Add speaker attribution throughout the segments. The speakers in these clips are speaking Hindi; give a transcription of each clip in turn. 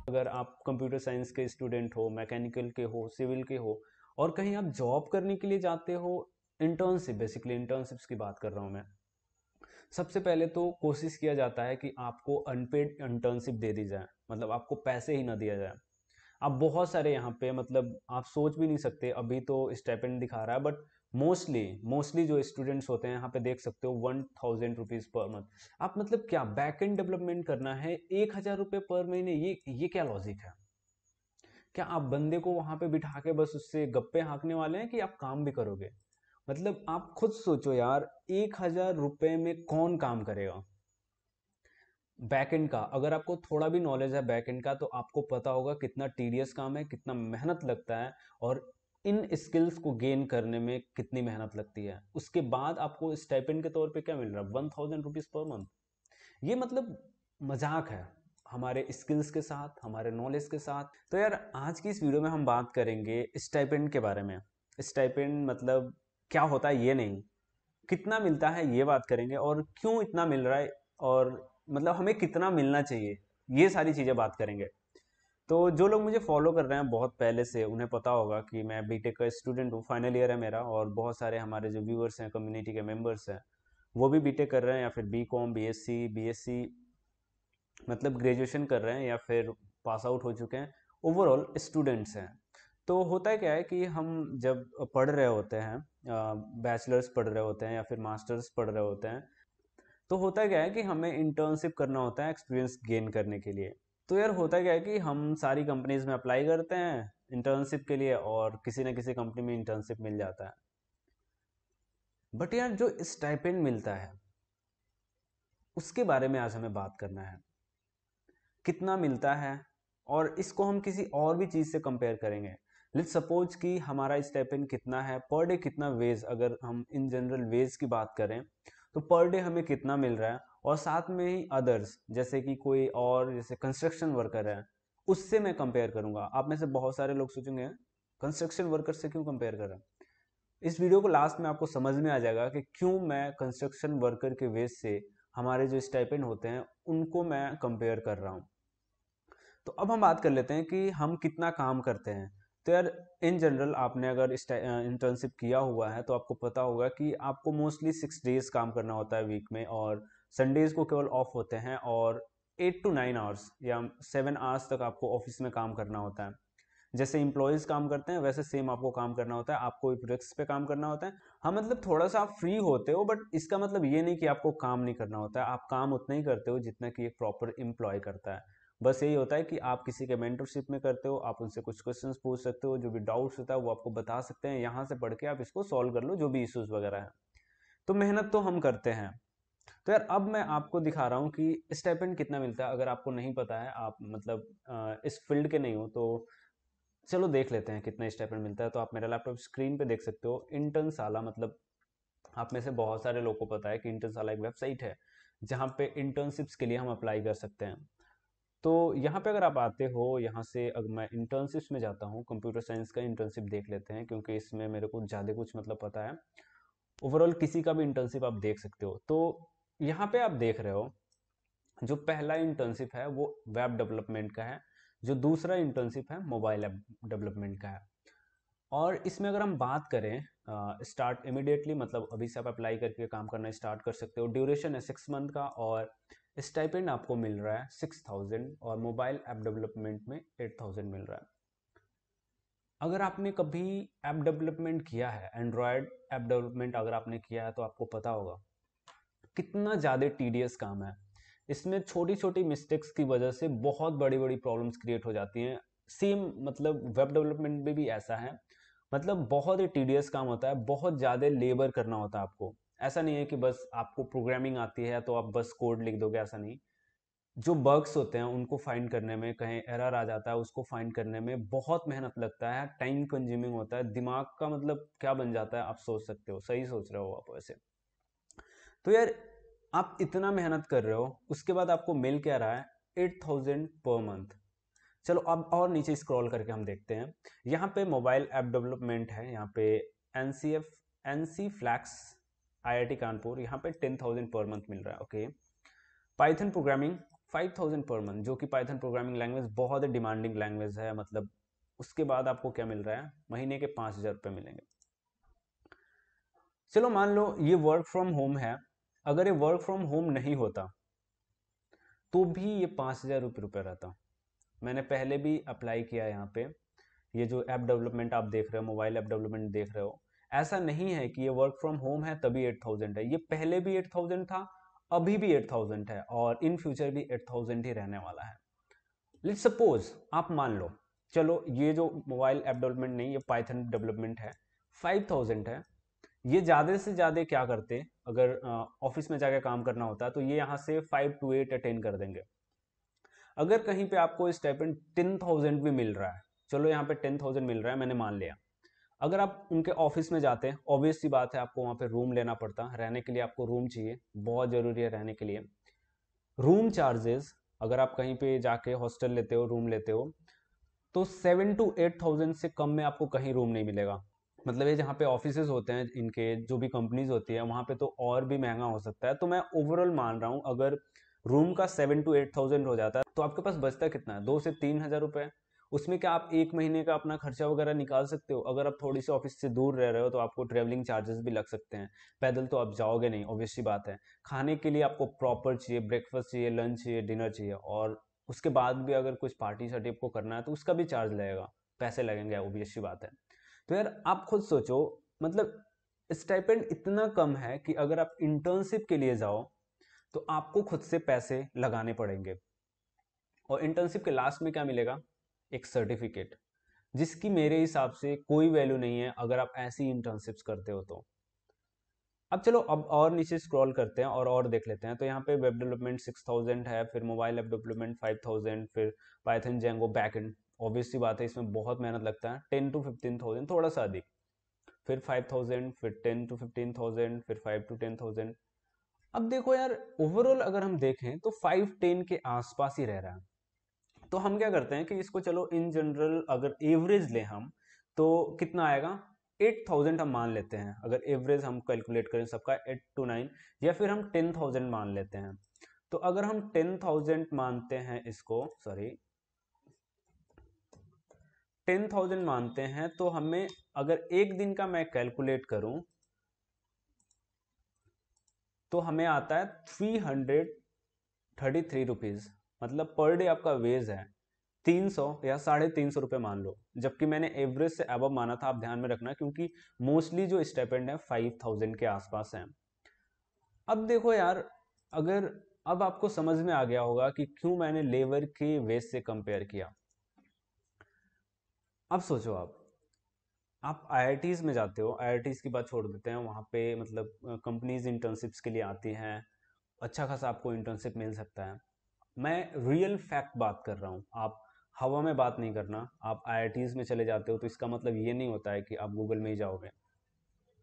Speaker 1: अगर आप कंप्यूटर साइंस के स्टूडेंट हो, मैकेनिकल के हो, सिविल के हो और कहीं आप जॉब करने के लिए जाते हो, इंटर्नशिप, बेसिकली इंटर्नशिप्स की बात कर रहा हूँ मैं। सबसे पहले तो कोशिश किया जाता है कि आपको अनपेड इंटर्नशिप दे दी जाए, मतलब आपको पैसे ही ना दिया जाए। अब बहुत सारे यहाँ पे, मतलब आप सोच भी नहीं सकते, अभी तो स्टाइपेंड दिखा रहा है बट मोस्टली मोस्टली जो स्टूडेंट्स होते हैं यहाँ पे देख सकते हो 1000 रुपीज पर मंथ। आप मतलब क्या बैक एंड डेवलपमेंट करना है, 1000 रुपये पर महीने, ये क्या लॉजिक है? क्या आप बंदे को वहां पे बिठा के बस उससे गप्पे हाँकने वाले हैं कि आप काम भी करोगे? मतलब आप खुद सोचो यार, 1000 रुपये में कौन काम करेगा? बैकएंड का अगर आपको थोड़ा भी नॉलेज है बैकएंड का, तो आपको पता होगा कितना टीडियस काम है, कितना मेहनत लगता है, और इन स्किल्स को गेन करने में कितनी मेहनत लगती है। उसके बाद आपको स्टाइपेंड के तौर पे क्या मिल रहा है? 1000 रुपीज पर मंथ। ये मतलब मजाक है हमारे स्किल्स के साथ, हमारे नॉलेज के साथ। तो यार आज की इस वीडियो में हम बात करेंगे स्टाइपेंड के बारे में। स्टाइपेंड मतलब क्या होता है ये नहीं, कितना मिलता है ये बात करेंगे, और क्यों इतना मिल रहा है, और मतलब हमें कितना मिलना चाहिए, ये सारी चीज़ें बात करेंगे। तो जो लोग मुझे फॉलो कर रहे हैं बहुत पहले से, उन्हें पता होगा कि मैं बीटेक का स्टूडेंट हूँ, फाइनल ईयर है मेरा, और बहुत सारे हमारे जो व्यूअर्स हैं, कम्युनिटी के मेंबर्स हैं, वो भी बीटेक कर रहे हैं, या फिर बीकॉम, बीएससी मतलब ग्रेजुएशन कर रहे हैं, या फिर पास आउट हो चुके हैं, ओवरऑल स्टूडेंट्स हैं। तो होता है क्या है कि हम जब पढ़ रहे होते हैं, बैचलर्स पढ़ रहे होते हैं या फिर मास्टर्स पढ़ रहे होते हैं, तो होता क्या है कि हमें इंटर्नशिप करना होता है एक्सपीरियंस गेन करने के लिए। तो यार होता क्या है कि हम सारी कंपनीज में अप्लाई करते हैं इंटर्नशिप के लिए, और किसी न किसी कंपनी में इंटर्नशिप मिल जाता है। बट यार जो स्टाइपेंड मिलता है उसके बारे में आज हमें बात करना है, कितना मिलता है, और इसको हम किसी और भी चीज़ से कंपेयर करेंगे। लेट्स सपोज कि हमारा स्टाइपेंड कितना है पर डे, कितना वेज, अगर हम इन जनरल वेज की बात करें तो पर डे हमें कितना मिल रहा है, और साथ में ही अदर्स जैसे कि कोई और जैसे कंस्ट्रक्शन वर्कर है, उससे मैं कंपेयर करूंगा। आप में से बहुत सारे लोग सोचेंगे कंस्ट्रक्शन वर्कर से क्यों कंपेयर कर रहा है। इस वीडियो को लास्ट में आपको समझ में आ जाएगा कि क्यों मैं कंस्ट्रक्शन वर्कर के वेज से हमारे जो स्टाइपेंड होते हैं उनको मैं कंपेयर कर रहा हूँ। तो अब हम बात कर लेते हैं कि हम कितना काम करते हैं। तो यार इन जनरल आपने अगर इंटर्नशिप किया हुआ है तो आपको पता होगा कि आपको मोस्टली 6 डेज काम करना होता है वीक में, और संडेज को केवल ऑफ होते हैं, और 8 to 9 आवर्स या 7 आवर्स तक आपको ऑफिस में काम करना होता है। जैसे इम्प्लॉयज काम करते हैं वैसे सेम आपको काम करना होता है, आपको प्रोजेक्ट्स पे काम करना होता है। हाँ मतलब थोड़ा सा आप फ्री होते हो, बट इसका मतलब ये नहीं कि आपको काम नहीं करना होता है। आप काम उतना ही करते हो जितना कि एक प्रॉपर एम्प्लॉय करता है। बस यही होता है कि आप किसी के मेंटरशिप में करते हो, आप उनसे कुछ क्वेश्चंस पूछ सकते हो, जो भी डाउट्स होता है वो आपको बता सकते हैं, यहाँ से पढ़ के आप इसको सॉल्व कर लो जो भी इश्यूज वगैरह है। तो मेहनत तो हम करते हैं। तो यार अब मैं आपको दिखा रहा हूँ कि स्टाइपेंड कितना मिलता है। अगर आपको नहीं पता है, आप मतलब इस फील्ड के नहीं हो, तो चलो देख लेते हैं कितना स्टाइपेंड मिलता है। तो आप मेरा लैपटॉप स्क्रीन पे देख सकते हो, इंटर्नशाला, मतलब आप में से बहुत सारे लोगों को पता है कि इंटर्नशाला एक वेबसाइट है जहाँ पे इंटर्नशिप्स के लिए हम अप्लाई कर सकते हैं। तो यहाँ पे अगर आप आते हो, यहाँ से अगर मैं इंटर्नशिप्स में जाता हूँ, कंप्यूटर साइंस का इंटर्नशिप देख लेते हैं क्योंकि इसमें मेरे को ज़्यादा कुछ मतलब पता है। ओवरऑल किसी का भी इंटर्नशिप आप देख सकते हो। तो यहाँ पे आप देख रहे हो, जो पहला इंटर्नशिप है वो वेब डेवलपमेंट का है, जो दूसरा इंटर्नशिप है मोबाइल ऐप डेवलपमेंट का है। और इसमें अगर हम बात करें स्टार्ट इमिडिएटली, मतलब अभी से आप अप्लाई करके काम करना स्टार्ट कर सकते हो। ड्यूरेशन है 6 मंथ का, और स्टाइपेंड आपको मिल रहा है 6000, और मोबाइल ऐप डेवलपमेंट में 8000 मिल रहा है। अगर आपने कभी ऐप डेवलपमेंट किया है, एंड्रॉयड ऐप डेवलपमेंट अगर आपने किया है, तो आपको पता होगा कितना ज़्यादा टीडियस काम है। इसमें छोटी छोटी मिस्टेक्स की वजह से बहुत बड़ी बड़ी प्रॉब्लम्स क्रिएट हो जाती हैं। सेम मतलब वेब डेवलपमेंट में भी ऐसा है, मतलब बहुत ही टीडियस काम होता है, बहुत ज़्यादा लेबर करना होता है आपको। ऐसा नहीं है कि बस आपको प्रोग्रामिंग आती है तो आप बस कोड लिख दोगे, ऐसा नहीं। जो बग्स होते हैं उनको फाइंड करने में, कहीं एरर आ जाता है उसको फाइंड करने में बहुत मेहनत लगता है, टाइम कंज्यूमिंग होता है, दिमाग का मतलब क्या बन जाता है आप सोच सकते हो, सही सोच रहे हो आप वैसे। तो यार आप इतना मेहनत कर रहे हो, उसके बाद आपको मिल क्या रहा है? 8000 पर मंथ। चलो अब और नीचे स्क्रॉल करके हम देखते हैं। यहाँ पे मोबाइल ऐप डेवलपमेंट है, यहाँ पे एनसी फ्लैक्स आईआईटी कानपुर, यहाँ पे 10000 पर मंथ मिल रहा है। Okay. Python programming 5000 per month, जो कि पाइथन प्रोग्रामिंग लैंग्वेज बहुत ही डिमांडिंग लैंग्वेज है। मतलब उसके बाद आपको क्या मिल रहा है, महीने के 5000 रुपये मिलेंगे। चलो मान लो ये वर्क फ्रॉम होम है, अगर ये वर्क फ्रॉम होम नहीं होता तो भी ये 5000 रुपये रहता। मैंने पहले भी अप्लाई किया है यहाँ पे। ये जो ऐप डेवलपमेंट आप देख रहे हो, मोबाइल ऐप डेवलपमेंट देख रहे हो, ऐसा नहीं है कि ये वर्क फ्रॉम होम है तभी 8000 है। ये पहले भी 8000 था, अभी भी 8000 है, और इन फ्यूचर भी 8000 ही रहने वाला है। लेट्स सपोज आप मान लो, चलो ये जो मोबाइल ऐप डेवलपमेंट नहीं, ये पाइथन डेवलपमेंट है, 5000 है। ये ज़्यादा से ज़्यादा क्या करते, अगर ऑफिस में जाकर काम करना होता है तो ये यहाँ से 5 to 8 अटेंड कर देंगे। अगर कहीं पे आपको स्टाइपेंड 10,000 भी मिल रहा है, चलो यहाँ पे 10,000 मिल रहा है मैंने मान लिया, अगर आप उनके ऑफिस में जाते हैं, ऑब्वियस सी बात है आपको वहाँ पे रूम लेना पड़ता, रहने के लिए आपको रूम चाहिए, बहुत ज़रूरी है रहने के लिए। रूम चार्जेस, अगर आप कहीं पे जाके हॉस्टल लेते हो, रूम लेते हो, तो 7 to 8,000 से कम में आपको कहीं रूम नहीं मिलेगा। मतलब ये जहाँ पे ऑफिसेज होते हैं, इनके जो भी कंपनीज होती है, वहाँ पे तो और भी महंगा हो सकता है। तो मैं ओवरऑल मान रहा हूँ, अगर रूम का 7 to 8,000 हो जाता है तो आपके पास बचता कितना है, 2 से 3 हज़ार रुपये। उसमें क्या आप एक महीने का अपना खर्चा वगैरह निकाल सकते हो। अगर आप थोड़ी सी ऑफिस से दूर रह रहे हो तो आपको ट्रेवलिंग चार्जेस भी लग सकते हैं, पैदल तो आप जाओगे नहीं, ऑब्वियस सी बात है। खाने के लिए आपको प्रॉपर चाहिए, ब्रेकफास्ट चाहिए, लंच चाहिए, डिनर चाहिए, और उसके बाद भी अगर कुछ पार्टी शार्टी आपको करना है तो उसका भी चार्ज लगेगा, पैसे लगेंगे, ऑब्वियस सी बात है। तो यार आप खुद सोचो, मतलब स्टाइपेंड इतना कम है कि अगर आप इंटर्नशिप के लिए जाओ तो आपको खुद से पैसे लगाने पड़ेंगे। और इंटर्नशिप के लास्ट में क्या मिलेगा, एक सर्टिफिकेट, जिसकी मेरे हिसाब से कोई वैल्यू नहीं है अगर आप ऐसी इंटर्नशिप्स करते हो तो। अब चलो अब और नीचे स्क्रॉल करते हैं और देख लेते हैं। तो यहाँ पे वेब डेवलपमेंट 6000 है, फिर मोबाइल ऐप डेवलपमेंट 5000, फिर पाइथन जेंगो बैकएंड, ऑब्वियस सी बात है इसमें बहुत मेहनत लगता है, 10 to 15,000, थोड़ा सा अधिक, फिर 5000, फिर 10 to 15,000, फिर 5 to 10,000। अब देखो यार, ओवरऑल अगर हम देखें तो 5-10 के आसपास ही रह रहा है। तो हम क्या करते हैं कि इसको चलो इन जनरल अगर एवरेज लें हम, तो कितना आएगा, 8,000 हम मान लेते हैं। अगर एवरेज हम कैलकुलेट करें सबका 8 to 9, या फिर हम 10,000 मान लेते हैं। तो अगर हम 10,000 मानते हैं इसको, सॉरी 10,000 मानते हैं, तो हमें अगर एक दिन का मैं कैलकुलेट करूं तो हमें आता है 333 रुपीज। मतलब पर डे आपका वेज है 300 या 350 रुपये मान लो, जबकि मैंने एवरेज से अबव माना था, आप ध्यान में रखना, क्योंकि मोस्टली जो स्टाइपेंड है 5,000 के आसपास है। अब देखो यार, अगर अब आपको समझ में आ गया होगा कि क्यों मैंने लेबर के वेज से कंपेयर किया। अब सोचो आप आईआईटीज में जाते हो, आईआईटीज की बात छोड़ देते हैं, वहाँ पे मतलब कंपनीज इंटर्नशिप्स के लिए आती हैं, अच्छा खासा आपको इंटर्नशिप मिल सकता है। मैं रियल फैक्ट बात कर रहा हूँ, आप हवा में बात नहीं करना। आप आईआईटीज में चले जाते हो तो इसका मतलब ये नहीं होता है कि आप गूगल में ही जाओगे,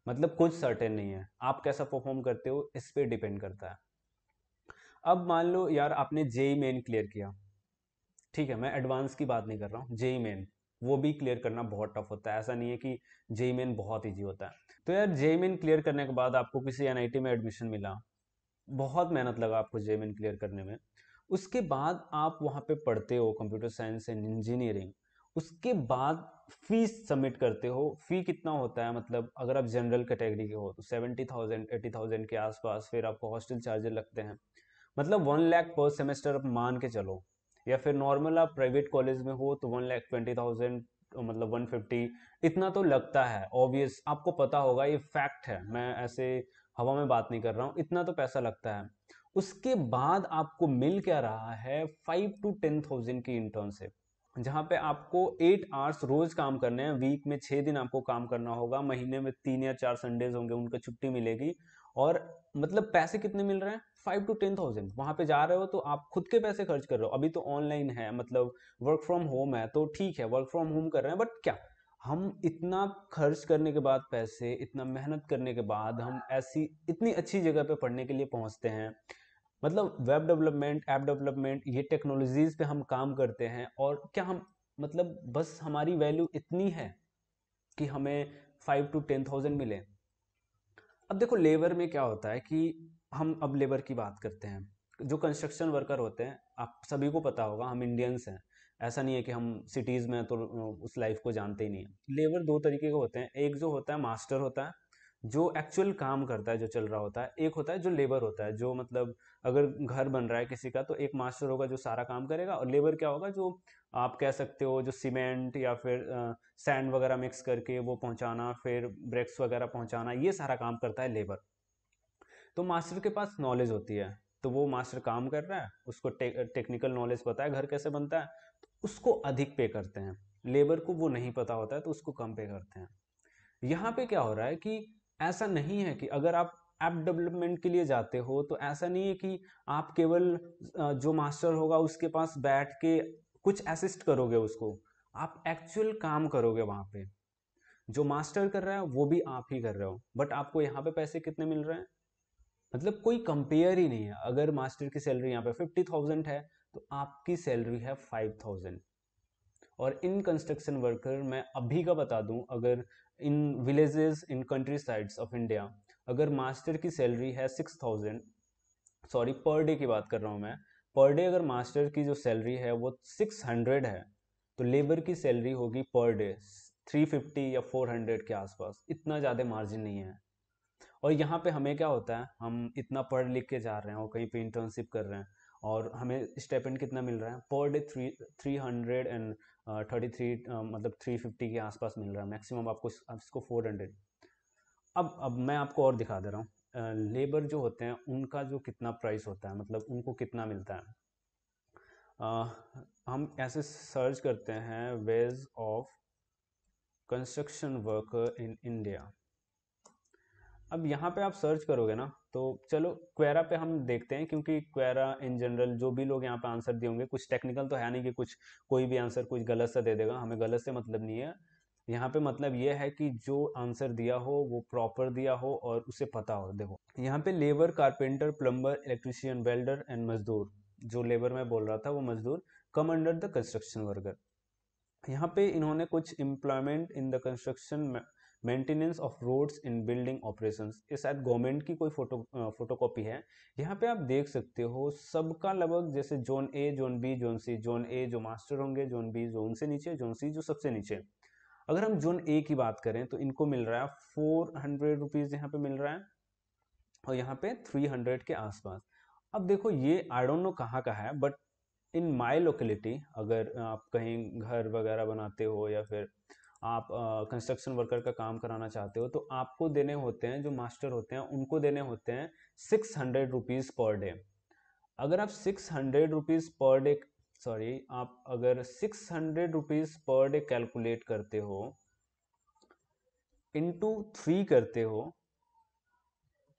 Speaker 1: मतलब कुछ सर्टेन नहीं है, आप कैसा परफॉर्म करते हो इस पे डिपेंड करता है। अब मान लो यार आपने जेई मेन क्लियर किया, ठीक है, मैं एडवांस की बात नहीं कर रहा हूँ, जेई मेन वो भी क्लियर करना बहुत टफ होता है, ऐसा नहीं है कि जेई मेन बहुत ईजी होता है। तो यार जेई मेन क्लियर करने के बाद आपको किसी एनआईटी में एडमिशन मिला, बहुत मेहनत लगा आपको जेई मेन क्लियर करने में, उसके बाद आप वहाँ पे पढ़ते हो कंप्यूटर साइंस एंड इंजीनियरिंग, उसके बाद फीस सबमिट करते हो। फी कितना होता है, मतलब अगर आप जनरल कैटेगरी के हो तो 70,000 80,000 के आसपास, फिर आपको हॉस्टल चार्जेस लगते हैं, मतलब 1 लाख पर सेमेस्टर आप मान के चलो। या फिर नॉर्मल आप प्राइवेट कॉलेज में हो तो 1,20,000, मतलब 150, इतना तो लगता है, ऑब्वियस आपको पता होगा, ये फैक्ट है, मैं ऐसे हवा में बात नहीं कर रहा हूँ, इतना तो पैसा लगता है। उसके बाद आपको मिल क्या रहा है, 5 to 10,000 की इंटर्नशिप, जहाँ पे आपको 8 आवर्स रोज काम करने हैं, वीक में 6 दिन आपको काम करना होगा, महीने में 3 या 4 संडेज होंगे, उनका छुट्टी मिलेगी। और मतलब पैसे कितने मिल रहे हैं, 5 to 10,000। वहां पे जा रहे हो तो आप खुद के पैसे खर्च कर रहे हो, अभी तो ऑनलाइन है, मतलब वर्क फ्रॉम होम है, तो ठीक है वर्क फ्रॉम होम कर रहे हैं, बट क्या हम इतना खर्च करने के बाद, पैसे इतना मेहनत करने के बाद, हम ऐसी इतनी अच्छी जगह पे पढ़ने के लिए पहुंचते हैं, मतलब वेब डेवलपमेंट, ऐप डेवलपमेंट, ये टेक्नोलॉजीज पे हम काम करते हैं, और क्या हम, मतलब बस हमारी वैल्यू इतनी है कि हमें 5 to 10,000 मिले। अब देखो लेबर में क्या होता है कि हम अब लेबर की बात करते हैं। जो कंस्ट्रक्शन वर्कर होते हैं, आप सभी को पता होगा, हम इंडियंस हैं, ऐसा नहीं है कि हम सिटीज़ में तो उस लाइफ को जानते ही नहीं है। लेबर दो तरीके के होते हैं, एक जो होता है मास्टर होता है, जो एक्चुअल काम करता है, जो चल रहा होता है। एक होता है जो लेबर होता है, जो मतलब अगर घर बन रहा है किसी का, तो एक मास्टर होगा जो सारा काम करेगा, और लेबर क्या होगा, जो आप कह सकते हो जो सीमेंट या फिर सैंड वगैरह मिक्स करके वो पहुंचाना, फिर ब्रेक्स वगैरह पहुंचाना, ये सारा काम करता है लेबर। तो मास्टर के पास नॉलेज होती है, तो वो मास्टर काम कर रहा है, उसको टेक्निकल नॉलेज पता है घर कैसे बनता है, तो उसको अधिक पे करते हैं। लेबर को वो नहीं पता होता है तो उसको कम पे करते हैं। यहाँ पे क्या हो रहा है कि ऐसा नहीं है कि अगर आप ऐप डेवलपमेंट के लिए जाते हो तो ऐसा नहीं है कि आप केवल जो मास्टर होगा उसके पास बैठ के कुछ असिस्ट करोगे उसको, आप एक्चुअल काम करोगे वहां पे। जो मास्टर कर रहा है वो भी आप ही कर रहे हो, बट आपको यहाँ पे पैसे कितने मिल रहे हैं, मतलब कोई कंपेयर ही नहीं है। अगर मास्टर की सैलरी यहाँ पे 50,000 है, तो आपकी सैलरी है 5,000। और इन कंस्ट्रक्शन वर्कर, मैं अभी का बता दूं, अगर in villages in country sides of India, अगर मास्टर की सैलरी है 6,000, सॉरी पर डे की बात कर रहा हूँ मैं, पर डे अगर मास्टर की जो सैलरी है वो 600 है, तो लेबर की सैलरी होगी पर डे 350 या 400 के आसपास, इतना ज़्यादा मार्जिन नहीं है। और यहाँ पे हमें क्या होता है, हम इतना पढ़ लिख के जा रहे हैं और कहीं पे इंटर्नशिप कर रहे हैं, और हमें स्टाइपेंड कितना मिल रहा है पर डे, 333 मतलब 350 के आसपास मिल रहा है मैक्सिमम, आपको इसको 400। अब मैं आपको और दिखा दे रहा हूँ, लेबर जो होते हैं उनका जो कितना प्राइस होता है, मतलब उनको कितना मिलता है। हम ऐसे सर्च करते हैं ways of construction worker in India. अब यहाँ पे आप सर्च करोगे ना, तो चलो क्वेरा पे हम देखते हैं, क्योंकि क्वेरा इन जनरल जो भी लोग यहाँ पे आंसर दिए होंगे, कुछ टेक्निकल तो है नहीं कि कुछ कोई भी आंसर कुछ गलत सा दे देगा, हमें गलत से मतलब नहीं है। यहाँ पे मतलब ये है कि जो आंसर दिया हो वो प्रॉपर दिया हो और उसे पता हो। देखो यहाँ पे labour, carpenter, plumber, electrician, welder and मजदूर, जो लेबर में बोल रहा था वो मजदूर come under the construction worker. यहाँ पे इन्होंने कुछ employment in the construction, maintenance of roads in building operations, ये शायद गवर्नमेंट की कोई फोटोकॉपी है। यहाँ पे आप देख सकते हो सबका लगभग, जैसे zone A, zone B, zone C. Zone A जो मास्टर होंगे, जोन बी जो उनसे नीचे, जोन सी जो सबसे नीचे। अगर हम जोन ए की बात करें तो इनको मिल रहा है 400 रुपीज यहाँ पे मिल रहा है, और यहाँ पे 300 के आसपास। अब देखो ये आई डोंट नो कहाँ का है, बट इन माई लोकेलिटी, अगर आप कहीं घर वगैरह बनाते हो या फिर आप कंस्ट्रक्शन वर्कर का काम कराना चाहते हो, तो आपको देने होते हैं, जो मास्टर होते हैं उनको देने होते हैं 600 रुपीज़ पर डे। अगर आप 600 रुपीज़ पर डे, सॉरी, आप अगर 600 रुपीज़ पर डे कैलकुलेट करते हो, इंटू 3 करते हो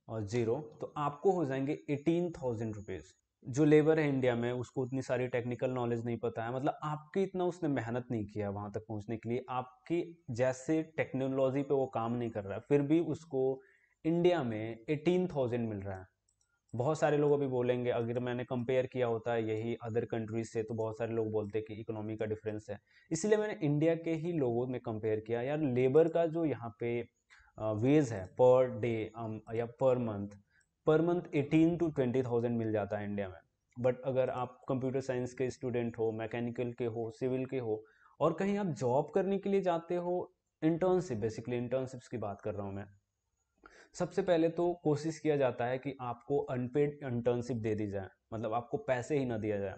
Speaker 1: और जीरो, तो आपको हो जाएंगे 18,000 रुपीज़। जो लेबर है इंडिया में उसको उतनी सारी टेक्निकल नॉलेज नहीं पता है, मतलब आपकी इतना उसने मेहनत नहीं किया वहां तक पहुंचने के लिए, आपकी जैसे टेक्नोलॉजी पे वो काम नहीं कर रहा है, फिर भी उसको इंडिया में 18,000 मिल रहा है। बहुत सारे लोग अभी बोलेंगे, अगर मैंने कंपेयर किया होता है यही अदर कंट्रीज से, तो बहुत सारे लोग बोलते हैं कि इकोनॉमी का डिफरेंस है, इसलिए मैंने इंडिया के ही लोगों में कंपेयर किया। यार लेबर का जो यहाँ पे वेज है पर डे या पर मंथ 18 to 20,000 मिल जाता है इंडिया में। बट अगर आप कंप्यूटर साइंस के स्टूडेंट हो, मैकेनिकल के हो, सिविल के हो, और कहीं आप जॉब करने के लिए जाते हो, इंटर्नशिप, बेसिकली इंटर्नशिप्स की बात कर रहा हूँ मैं, सबसे पहले तो कोशिश किया जाता है कि आपको अनपेड इंटर्नशिप दे दी जाए, मतलब आपको पैसे ही ना दिया जाए।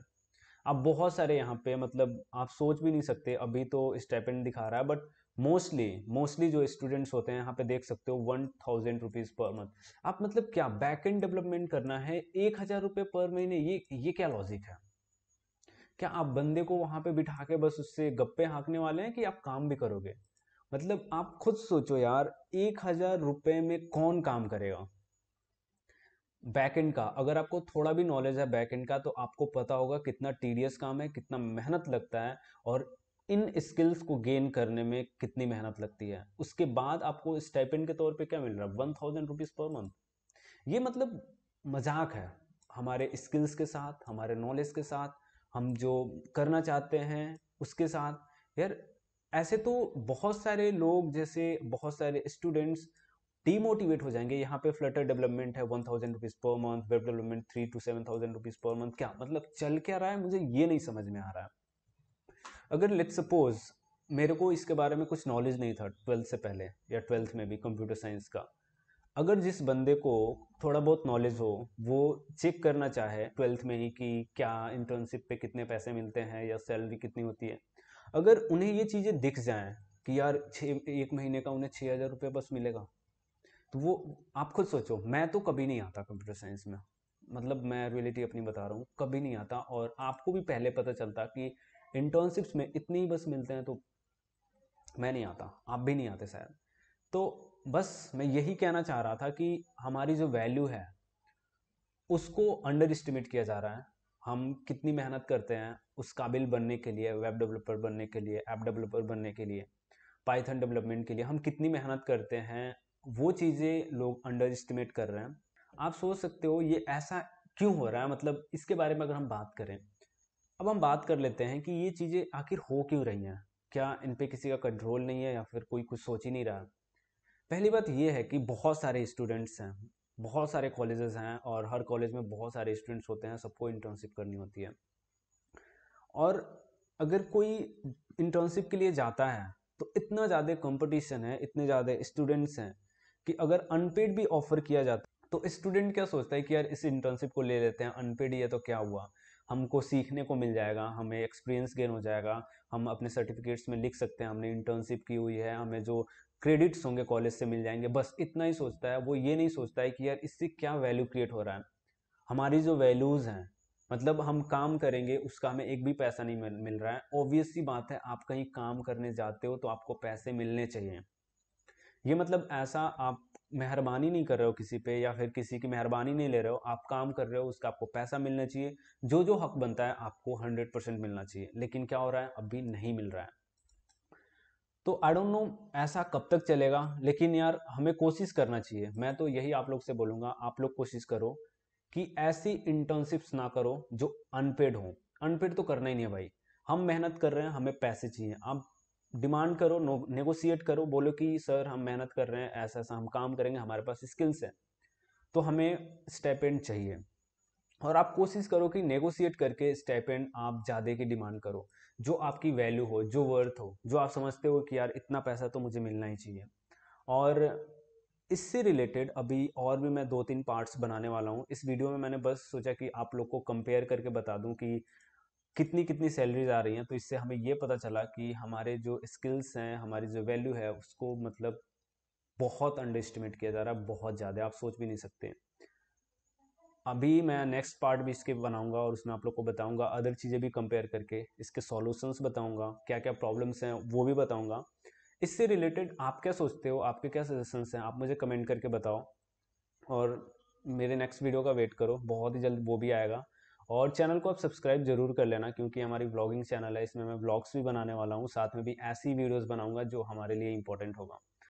Speaker 1: अब बहुत सारे यहाँ पे, मतलब आप सोच भी नहीं सकते, अभी तो स्टाइपेंड दिखा रहा है, बट मोस्टली मोस्टली जो स्टूडेंट्स होते हैं यहाँ पे देख सकते हो 1,000 रुपीज़ पर मंथ। आप मतलब क्या बैक एंड डेवलपमेंट करना है, 1,000 रुपये पर महीने, ये क्या लॉजिक है? क्या आप बंदे को वहां पे बिठा के बस उससे गप्पे हाँकने वाले हैं कि आप काम भी करोगे? मतलब आप खुद सोचो यार, 1,000 रुपये में कौन काम करेगा? बैकएंड का अगर आपको थोड़ा भी नॉलेज है बैकएंड का, तो आपको पता होगा कितना टीडियस काम है, कितना मेहनत लगता है, और इन स्किल्स को गेन करने में कितनी मेहनत लगती है। उसके बाद आपको स्टाइपेंड के तौर पे क्या मिल रहा है, 1,000 रुपीज़ पर मंथ। ये मतलब मजाक है हमारे स्किल्स के साथ, हमारे नॉलेज के साथ, हम जो करना चाहते हैं उसके साथ। यार ऐसे तो बहुत सारे लोग, जैसे बहुत सारे स्टूडेंट्स डीमोटिवेट हो जाएंगे। यहाँ पे फ्लटर डेवलपमेंट है 1000 rupees per month, web development 3 to 7000 rupees per month, क्या मतलब चल क्या रहा है मुझे ये नहीं समझ में आ रहा है। अगर लेट्स सपोज मेरे को इसके बारे में कुछ नॉलेज नहीं था 12th से पहले या 12th में भी कंप्यूटर साइंस का, अगर जिस बंदे को थोड़ा बहुत नॉलेज हो वो चेक करना चाहे 12th में ही कि क्या इंटर्नशिप पे कितने पैसे मिलते हैं या सैलरी कितनी होती है, अगर उन्हें ये चीज़ें दिख जाएं कि यार 1 महीने का उन्हें 6000 रुपये बस मिलेगा, तो वो आप खुद सोचो। मैं तो कभी नहीं आता कंप्यूटर साइंस में, मतलब मैं रियलिटी अपनी बता रहा हूँ, कभी नहीं आता। और आपको भी पहले पता चलता कि इंटर्नशिप्स में इतने ही बस मिलते हैं, तो मैं नहीं आता, आप भी नहीं आते शायद। तो बस मैं यही कहना चाह रहा था कि हमारी जो वैल्यू है उसको अंडर एस्टिमेट किया जा रहा है। हम कितनी मेहनत करते हैं उस काबिल बनने के लिए, वेब डेवलपर बनने के लिए, ऐप डेवलपर बनने के लिए, पाइथन डेवलपमेंट के लिए हम कितनी मेहनत करते हैं, वो चीज़ें लोग अंडर एस्टिमेट कर रहे हैं। आप सोच सकते हो ये ऐसा क्यों हो रहा है, मतलब इसके बारे में अगर हम बात करें, अब हम बात कर लेते हैं कि ये चीज़ें आखिर हो क्यों रही हैं। क्या इन पे किसी का कंट्रोल नहीं है या फिर कोई कुछ सोच ही नहीं रहा। पहली बात ये है कि बहुत सारे स्टूडेंट्स हैं, बहुत सारे कॉलेजेस हैं और हर कॉलेज में बहुत सारे स्टूडेंट्स होते हैं, सबको इंटर्नशिप करनी होती है। और अगर कोई इंटर्नशिप के लिए जाता है तो इतना ज़्यादा कंपटीशन है, इतने ज़्यादा स्टूडेंट्स हैं कि अगर अनपेड भी ऑफर किया जाता तो स्टूडेंट क्या सोचता है कि यार इस इंटर्नशिप को ले लेते हैं, अनपेड ही है तो क्या हुआ, हमको सीखने को मिल जाएगा, हमें एक्सपीरियंस गेन हो जाएगा, हम अपने सर्टिफिकेट्स में लिख सकते हैं हमने इंटर्नशिप की हुई है, हमें जो क्रेडिट्स होंगे कॉलेज से मिल जाएंगे, बस इतना ही सोचता है। वो ये नहीं सोचता है कि यार इससे क्या वैल्यू क्रिएट हो रहा है, हमारी जो वैल्यूज़ हैं, मतलब हम काम करेंगे उसका हमें एक भी पैसा नहीं मिल रहा है। ऑब्वियस सी बात है, आप कहीं काम करने जाते हो तो आपको पैसे मिलने चाहिए। ये मतलब ऐसा आप मेहरबानी नहीं कर रहे हो किसी पे या फिर किसी की मेहरबानी नहीं ले रहे हो, आप काम कर रहे हो उसका आपको पैसा मिलना चाहिए, जो जो हक बनता है आपको 100% मिलना चाहिए। लेकिन क्या हो रहा है, अभी नहीं मिल रहा है। तो आई डोंट नो ऐसा कब तक चलेगा, लेकिन यार हमें कोशिश करना चाहिए। मैं तो यही आप लोग से बोलूँगा, आप लोग कोशिश करो कि ऐसी इंटर्नशिप्स ना करो जो अनपेड हो। अनपेड तो करना ही नहीं है भाई, हम मेहनत कर रहे हैं, हमें पैसे चाहिए। आप डिमांड करो, नेगोशिएट करो, बोलो कि सर हम मेहनत कर रहे हैं, ऐसा ऐसा हम काम करेंगे, हमारे पास स्किल्स है, तो हमें स्टाइपेंड चाहिए। और आप कोशिश करो कि नेगोशिएट करके स्टाइपेंड आप ज़्यादा की डिमांड करो, जो आपकी वैल्यू हो, जो वर्थ हो, जो आप समझते हो कि यार इतना पैसा तो मुझे मिलना ही चाहिए। और इससे रिलेटेड अभी और भी मैं 2-3 पार्ट्स बनाने वाला हूँ। इस वीडियो में मैंने बस सोचा कि आप लोग को कंपेयर करके बता दूं कि कितनी कितनी सैलरीज आ रही हैं, तो इससे हमें ये पता चला कि हमारे जो स्किल्स हैं, हमारी जो वैल्यू है उसको मतलब बहुत अंडर एस्टिमेट किया जा रहा है, बहुत ज़्यादा, आप सोच भी नहीं सकते। अभी मैं नेक्स्ट पार्ट भी इसके बनाऊंगा और उसमें आप लोग को बताऊंगा अदर चीज़ें भी कंपेयर करके, इसके सॉल्यूशंस बताऊंगा, क्या क्या प्रॉब्लम्स हैं वो भी बताऊंगा। इससे रिलेटेड आप क्या सोचते हो, आपके क्या सजेशंस हैं, आप मुझे कमेंट करके बताओ। और मेरे नेक्स्ट वीडियो का वेट करो, बहुत ही जल्द वो भी आएगा। और चैनल को आप सब्सक्राइब जरूर कर लेना, क्योंकि हमारी व्लॉगिंग चैनल है, इसमें मैं व्लॉग्स भी बनाने वाला हूँ, साथ में भी ऐसी वीडियोस बनाऊंगा जो हमारे लिए इंपॉर्टेंट होगा।